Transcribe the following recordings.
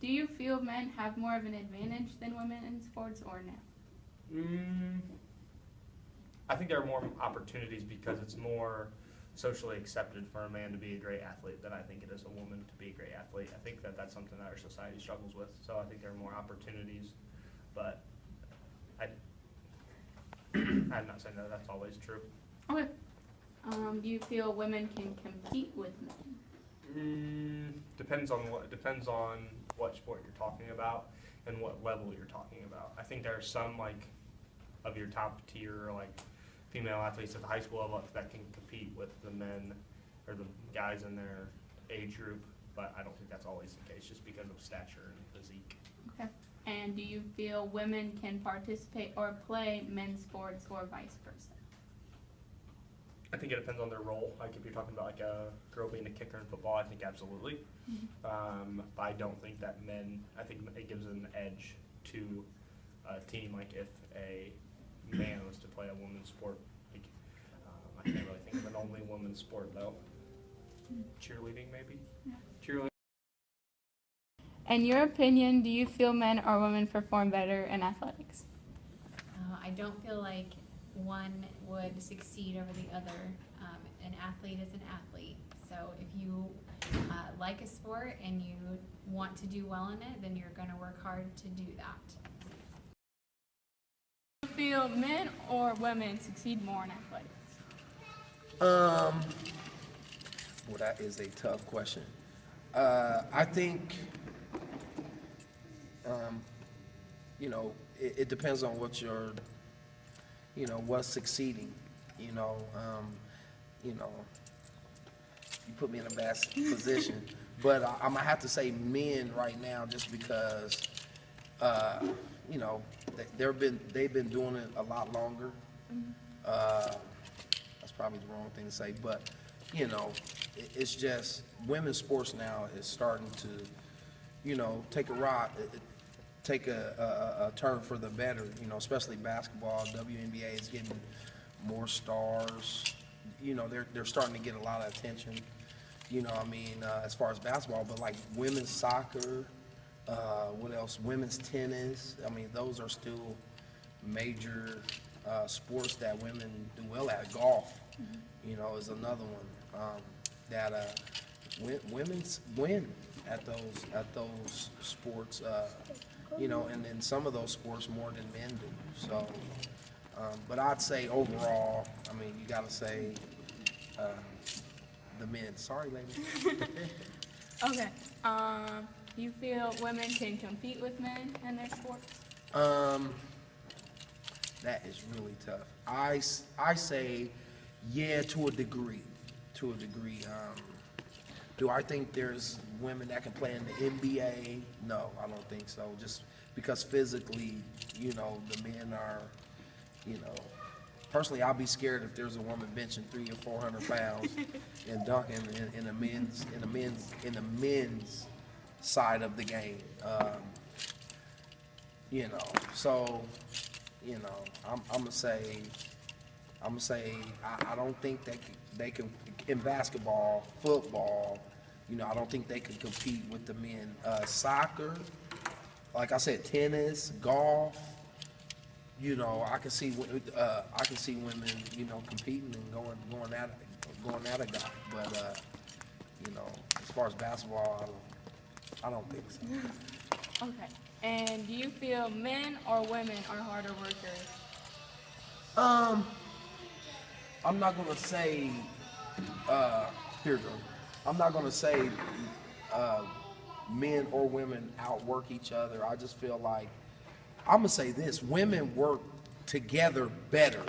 Do you feel men have more of an advantage than women in sports or no? I think there are more opportunities because it's more socially accepted for a man to be a great athlete than I think it is a woman to be a great athlete. I think that that's something that our society struggles with. So I think there are more opportunities, but I'm not saying that that's always true. Okay. Do you feel women can compete with men? Depends on what sport you're talking about and what level you're talking about. I think there are some like of your top tier like female athletes at the high school level that can compete with the men or the guys in their age group, but I don't think that's always the case just because of stature and physique. Okay. And do you feel women can participate or play men's sports or vice versa? I think it depends on their role. Like if you're talking about like a girl being a kicker in football, I think absolutely. But I don't think that I think it gives an edge to a team. Like if a man was to play a women's sport, like, I can't really think of an only women's sport though. Cheerleading maybe? Yeah. Cheerleading. In your opinion, do you feel men or women perform better in athletics? I don't feel like one would succeed over the other. An athlete is an athlete. So if you like a sport and you want to do well in it, then you're going to work hard to do that. Do you feel men or women succeed more in athletics? Well, that is a tough question. I think, it depends on what what's succeeding. You put me in a bad position, but I'm gonna have to say men right now, just because, they've been doing it a lot longer. That's probably the wrong thing to say, but it's just women's sports now is starting to, take a turn for the better. Especially basketball. WNBA is getting more stars. They're starting to get a lot of attention. As far as basketball, but like women's soccer, what else? Women's tennis. Those are still major sports that women do well at. Golf, is another one that women's win at those sports. And in some of those sports more than men do. So, but I'd say overall, you got to say the men. Sorry, ladies. Okay. Do you feel women can compete with men in their sports? That is really tough. I say, yeah, to a degree. Do I think there's women that can play in the NBA? No, I don't think so. Just because physically, the men are, personally, I'll be scared if there's a woman benching 300 or 400 pounds and dunking in the men's side of the game. So, I'm gonna say I don't think they can in basketball, football. I don't think they can compete with the men. Soccer, like I said, tennis, golf. I can see women, competing and going at a guy. But as far as basketball, I don't think so. Okay. And do you feel men or women are harder workers? I'm not gonna say. Here we go. I'm not gonna say men or women outwork each other. I just feel like I'm gonna say this: women work together better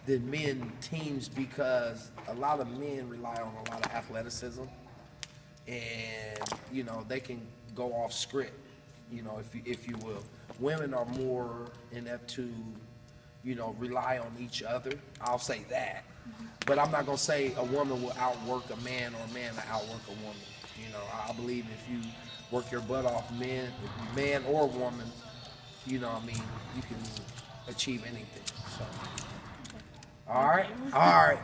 than men teams, because a lot of men rely on a lot of athleticism, and they can go off script, if you will. Women are more inept to rely on each other. I'll say that. But I'm not going to say a woman will outwork a man or a man will outwork a woman. I believe if you work your butt off, man or woman, you can achieve anything. So, all right.